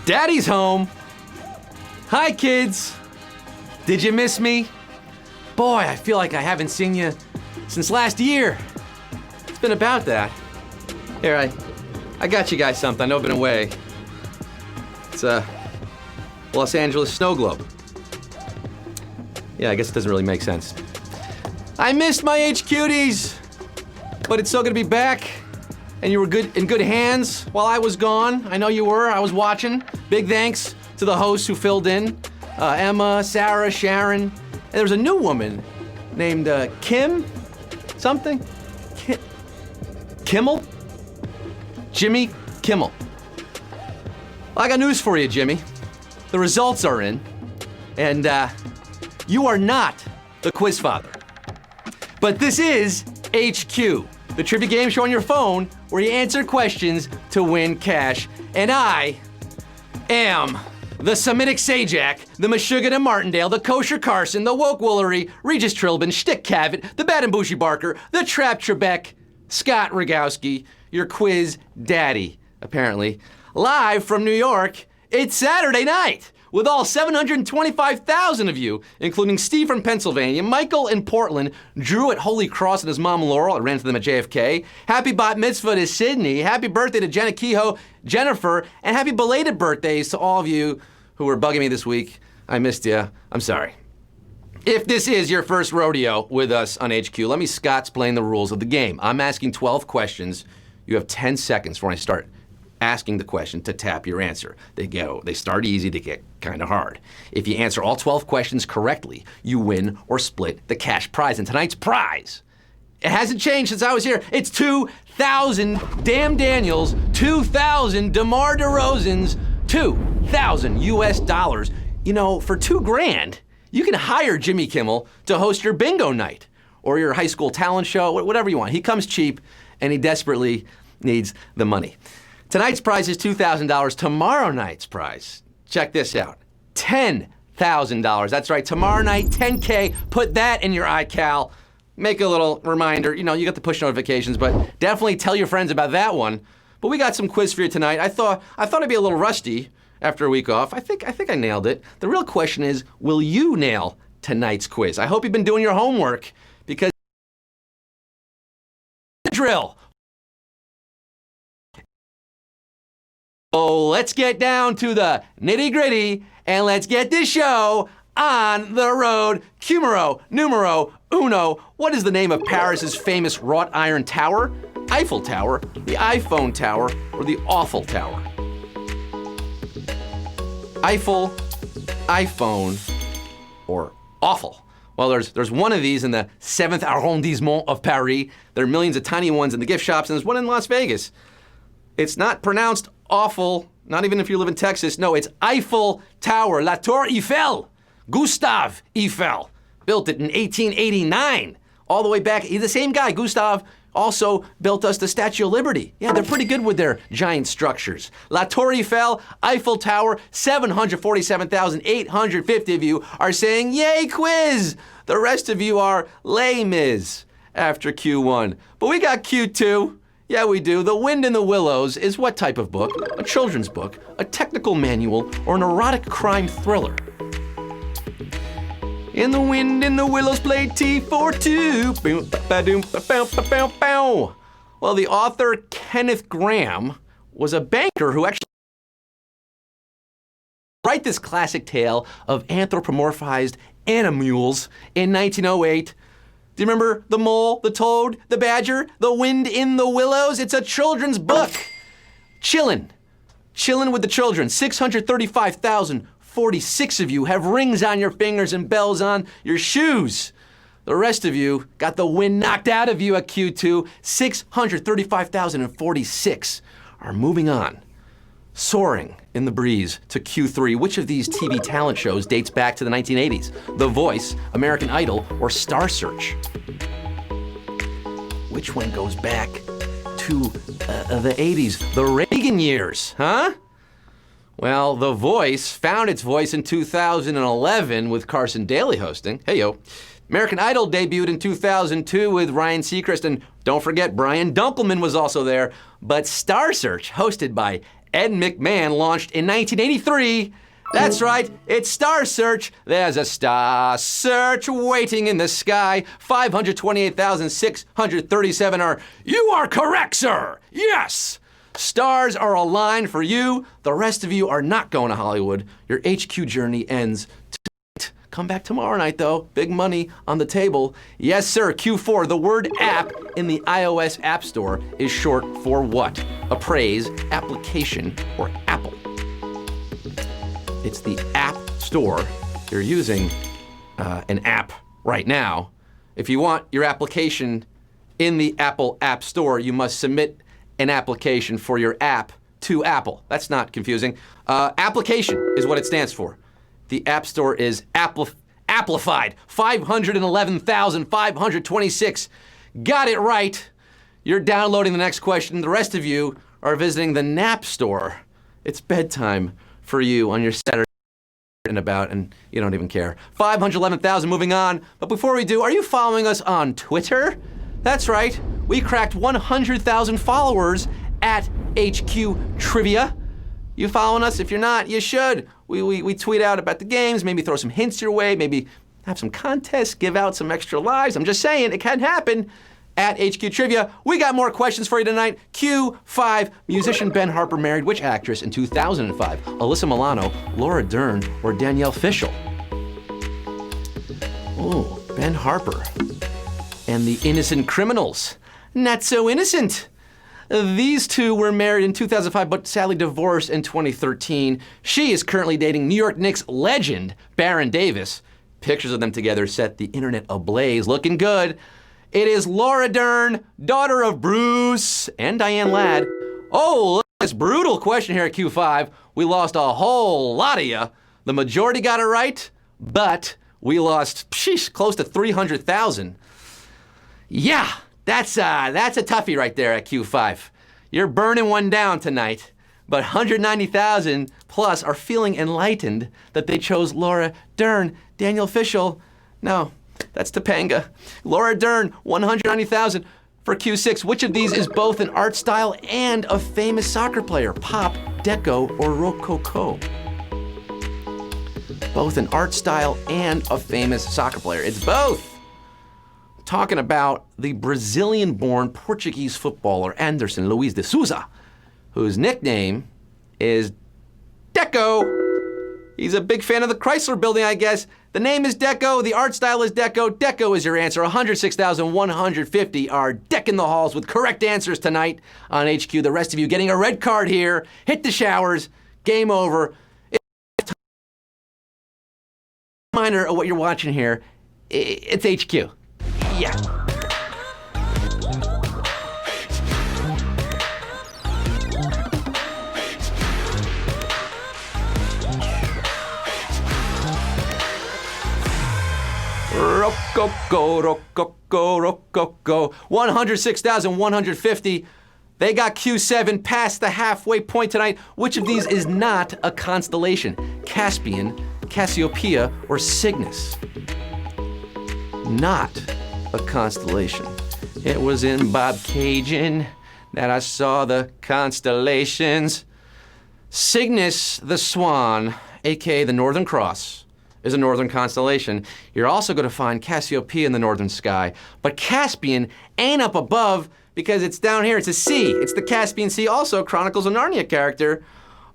Daddy's home. Hi, kids. Did you miss me? Boy, I feel like I haven't seen you since last year. It's been about that. Here, I got you guys something. I know I've been away. It's a Los Angeles snow globe. Yeah, I guess it doesn't really make sense. I missed my HQties, but it's still gonna be back. And you were in good hands while I was gone. I know you were. I was watching. Big thanks to the hosts who filled in. Emma, Sarah, Sharon. And there was a new woman named Kim something? Kimmel? Jimmy Kimmel. Well, I got news for you, Jimmy. The results are in, and you are not the quiz father. But this is HQ, the trivia game show on your phone where you answer questions to win cash. And I am the Semitic Sajak, the Meshuggah de Martindale, the Kosher Carson, the Woke Woolery, Regis Trilbin, Shtick Cavett, the Bad and Bushy Barker, the Trap Trebek, Scott Rogowski, your quiz daddy, apparently. Live from New York, it's Saturday night with all 725,000 of you, including Steve from Pennsylvania, Michael in Portland, Drew at Holy Cross and his mom Laurel. I ran into them at JFK. Happy bat mitzvah to Sydney. Happy birthday to Jenna Kehoe, Jennifer, and happy belated birthdays to all of you who were bugging me this week. I missed you. I'm sorry. If this is your first rodeo with us on HQ, let me Scott-splain the rules of the game. I'm asking 12 questions. You have 10 seconds when I start asking the question to tap your answer. They start easy, they get kind of hard. If you answer all 12 questions correctly, you win or split the cash prize. And tonight's prize, it hasn't changed since I was here. It's 2,000 Dan Daniels, 2,000 DeMar DeRozans, 2,000 US dollars. You know, for $2,000, you can hire Jimmy Kimmel to host your bingo night or your high school talent show, whatever you want. He comes cheap and he desperately needs the money. Tonight's prize is $2,000. Tomorrow night's prize, check this out, $10,000. That's right, tomorrow night, 10K. Put that in your iCal. Make a little reminder. You know, you got the push notifications, but definitely tell your friends about that one. But we got some quiz for you tonight. I thought I'd be a little rusty after a week off. I think I nailed it. The real question is, will you nail tonight's quiz? I hope you've been doing your homework because drill. So let's get down to the nitty-gritty and let's get this show on the road. Numero uno. What is the name of Paris's famous wrought iron tower? Eiffel Tower, the iPhone Tower, or the Awful Tower? Eiffel, iPhone, or Awful? Well, there's one of these in the 7th arrondissement of Paris. There are millions of tiny ones in the gift shops, and there's one in Las Vegas. It's not pronounced awful, not even if you live in Texas. No, it's Eiffel Tower, La Tour Eiffel. Gustave Eiffel built it in 1889, all the way back. He's the same guy. Gustave also built us the Statue of Liberty. Yeah, they're pretty good with their giant structures. La Tour Eiffel, Eiffel Tower, 747,850 of you are saying, yay, quiz! The rest of you are Les Mis after Q1. But we got Q2. Yeah, we do. The Wind in the Willows is what type of book? A children's book, a technical manual, or an erotic crime thriller? In the Wind in the Willows played T42. Well, the author Kenneth Grahame was a banker who actually wrote this classic tale of anthropomorphized animules in 1908. Do you remember The Mole, the Toad, the Badger, The Wind in the Willows? It's a children's book. Chillin' with the children. 635,046 of you have rings on your fingers and bells on your shoes. The rest of you got the wind knocked out of you at Q2. 635,046 are moving on, soaring in the breeze to Q3. Which of these TV talent shows dates back to the 1980s? The Voice, American Idol, or Star Search? Which one goes back to the 80s, the Reagan years, huh? Well, The Voice found its voice in 2011 with Carson Daly hosting. Hey, yo. American Idol debuted in 2002 with Ryan Seacrest, and don't forget, Brian Dunkelman was also there. But Star Search, hosted by Ed McMahon launched in 1983. That's right, it's Star Search. There's a Star Search waiting in the sky. 528,637 are. You are correct, sir. Yes. Stars are aligned for you. The rest of you are not going to Hollywood. Your HQ journey ends tonight. Come back tomorrow night, though. Big money on the table. Yes, sir. Q4, the word app in the iOS App Store is short for what? Appraise, application, or Apple. It's the App Store. You're using an app right now. If you want your application in the Apple App Store, you must submit an application for your app to Apple. That's not confusing. Application is what it stands for. The App Store is amplified. 511,526. Got it right. You're downloading the next question. The rest of you are visiting the Nap Store. It's bedtime for you on your Saturday and about, and you don't even care. 511,000, moving on. But before we do, are you following us on Twitter? That's right. We cracked 100,000 followers at HQ Trivia. You following us? If you're not, you should. We tweet out about the games, maybe throw some hints your way, maybe have some contests, give out some extra lives. I'm just saying, it can happen. At HQ Trivia, we got more questions for you tonight. Q5, musician Ben Harper married which actress in 2005? Alyssa Milano, Laura Dern, or Danielle Fishel? Oh, Ben Harper. And the Innocent Criminals. Not so innocent. These two were married in 2005, but sadly divorced in 2013. She is currently dating New York Knicks legend Baron Davis. Pictures of them together set the internet ablaze, looking good. It is Laura Dern, daughter of Bruce and Diane Ladd. Oh, look at this brutal question here at Q5. We lost a whole lot of you. The majority got it right, but we lost, close to 300,000. Yeah, that's a toughie right there at Q5. You're burning one down tonight, but 190,000 plus are feeling enlightened that they chose Laura Dern. Danielle Fishel, no. That's Topanga. Laura Dern, 190,000 for Q6. Which of these is both an art style and a famous soccer player? Pop, Deco, or Rococo? Both an art style and a famous soccer player. It's both. Talking about the Brazilian-born Portuguese footballer Anderson Luiz de Souza, whose nickname is Deco. He's a big fan of the Chrysler Building, I guess. The name is Deco, the art style is Deco. Deco is your answer. 106,150 are decking the halls with correct answers tonight on HQ. The rest of you getting a red card here. Hit the showers. Game over. Reminder of what you're watching here. It's HQ. Yeah. Rococo, Rococo, Rococo. 106,150. They got Q7 past the halfway point tonight. Which of these is not a constellation? Caspian, Cassiopeia, or Cygnus? Not a constellation. It was in Bob Cajun that I saw the constellations. Cygnus the Swan, aka the Northern Cross, is a northern constellation. You're also going to find Cassiopeia in the northern sky. But Caspian ain't up above because it's down here. It's a sea. It's the Caspian Sea, also Chronicles of Narnia character.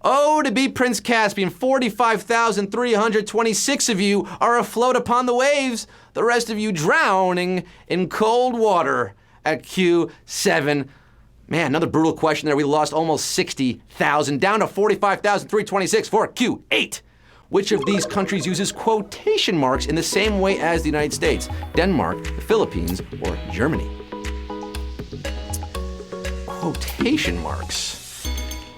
Oh, to be Prince Caspian. 45,326 of you are afloat upon the waves. The rest of you drowning in cold water at Q7. Man, another brutal question there. We lost almost 60,000, down to 45,326 for Q8. Which of these countries uses quotation marks in the same way as the United States? Denmark, the Philippines, or Germany? Quotation marks.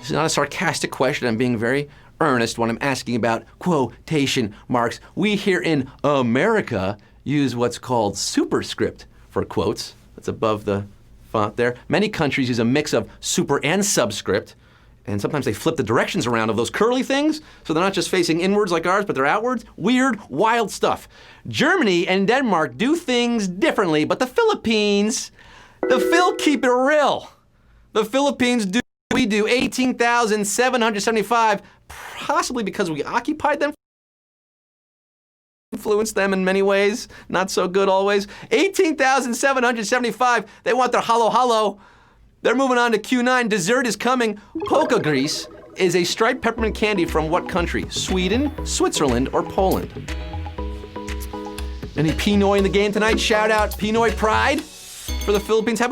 This is not a sarcastic question. I'm being very earnest when I'm asking about quotation marks. We here in America use what's called superscript for quotes. That's above the font there. Many countries use a mix of super and subscript. And sometimes they flip the directions around of those curly things, so they're not just facing inwards like ours, but they're outwards. Weird, wild stuff. Germany and Denmark do things differently, but the Philippines keep it real. The Philippines do We do 18,775, possibly because we occupied them, influenced them in many ways, not so good always. 18,775, they want their halo halo. They're moving on to Q9. Dessert is coming. Polka Gris is a striped peppermint candy from what country? Sweden, Switzerland, or Poland? Any Pinoy in the game tonight? Shout out Pinoy Pride for the Philippines. How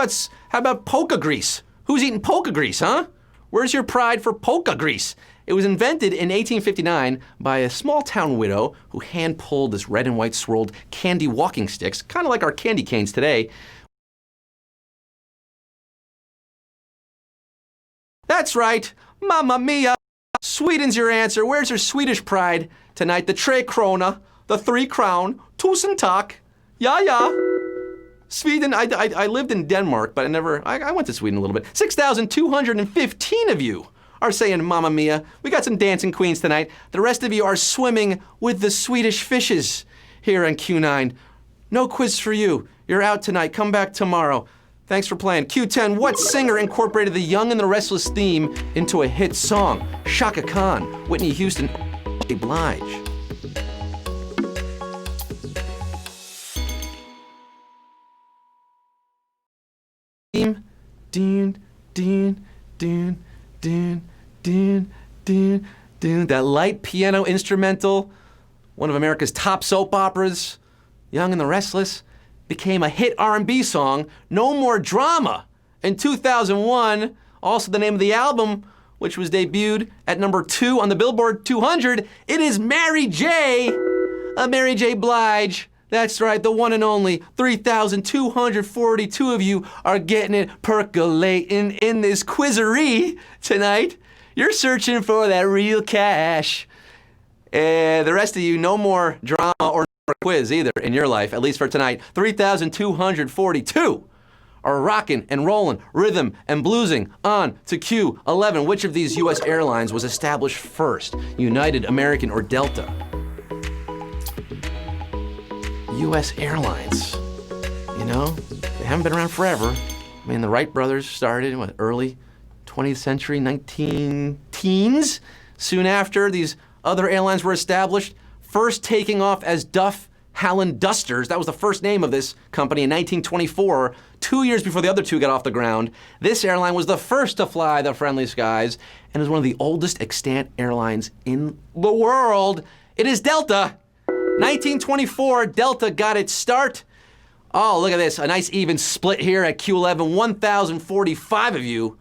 about Polka Gris? Who's eating Polka Gris, huh? Where's your pride for Polka Gris? It was invented in 1859 by a small town widow who hand pulled this red and white swirled candy walking sticks, kind of like our candy canes today. That's right, Mamma Mia. Sweden's your answer. Where's your Swedish pride tonight? The Tre Krona, the 3 crown, Tusen tack. Ja. Sweden, I lived in Denmark, but I went to Sweden a little bit. 6,215 of you are saying Mamma Mia. We got some dancing queens tonight. The rest of you are swimming with the Swedish fishes here on Q9. No quiz for you. You're out tonight. Come back tomorrow. Thanks for playing. Q10, what singer incorporated the Young and the Restless theme into a hit song? Chaka Khan, Whitney Houston, Blige. That light piano instrumental, one of America's top soap operas, Young and the Restless, became a hit R&B song, No More Drama, in 2001. Also the name of the album, which was debuted at number 2 on the Billboard 200. It is Mary J. Mary J. Blige. That's right, the one and only. 3,242 of you are getting it percolating in this quizzery tonight. You're searching for that real cash. The rest of you, no more drama or quiz either in your life, at least for tonight. 3,242 are rocking and rolling, rhythm and bluesing on to Q11. Which of these U.S. airlines was established first? United, American, or Delta? U.S. airlines. You know, they haven't been around forever. I mean, the Wright brothers started in early 20th century, 19 teens. Soon after, these other airlines were established, first taking off as Duff Howland Dusters. That was the first name of this company in 1924, 2 years before the other two got off the ground. This airline was the first to fly the friendly skies and is one of the oldest extant airlines in the world. It is Delta. 1924, Delta got its start. Oh, look at this, a nice even split here at Q11. 1,045 of you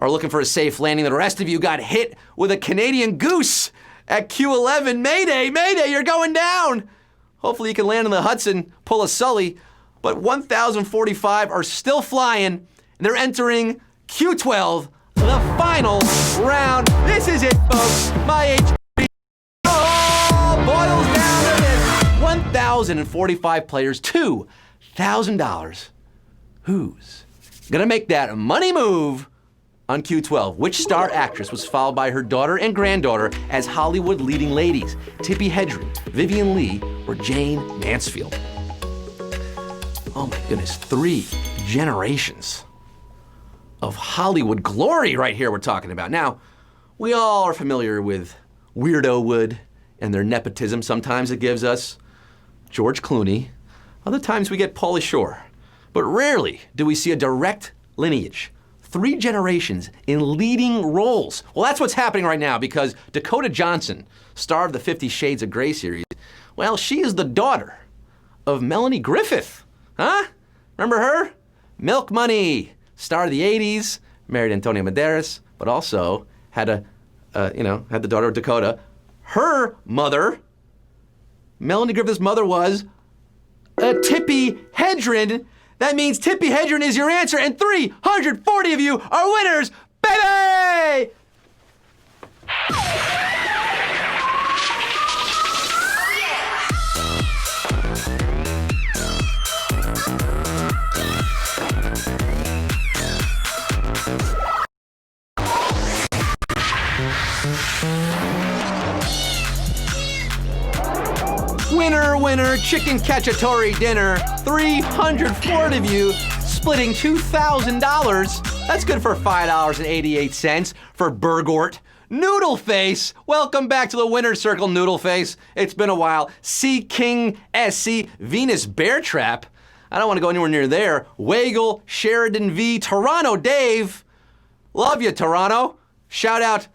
are looking for a safe landing. The rest of you got hit with a Canadian goose at Q11. Mayday, mayday, you're going down. Hopefully you can land in the Hudson, pull a Sully, but 1,045 are still flying, and they're entering Q12, the final round. This is it, folks. My HB boils down to this. 1,045 players, $2,000. Who's gonna make that money move on Q12? Which star actress was followed by her daughter and granddaughter as Hollywood leading ladies? Tippi Hedren, Vivian Leigh, or Jane Mansfield? Oh my goodness, 3 generations of Hollywood glory right here we're talking about. Now, we all are familiar with Weirdo Wood and their nepotism. Sometimes it gives us George Clooney. Other times we get Pauly Shore. But rarely do we see a direct lineage. 3 generations in leading roles. Well, that's what's happening right now because Dakota Johnson, star of the 50 Shades of Grey series, well, she is the daughter of Melanie Griffith. Huh? Remember her? Milk Money, star of the 80s, married Antonio Banderas, but also had had the daughter of Dakota. Her mother, Melanie Griffith's mother, was Tippi Hedren. That means Tippi Hedren is your answer, and 340 of you are winners, baby! Winner, winner, chicken cacciatore dinner. 340 of you splitting $2,000. That's good for $5.88 for Bergort. Noodleface, welcome back to the winner's circle, Noodleface. It's been a while. Sea King SC, Venus Bear Trap. I don't want to go anywhere near there. Waggle, Sheridan V, Toronto Dave. Love you, Toronto. Shout out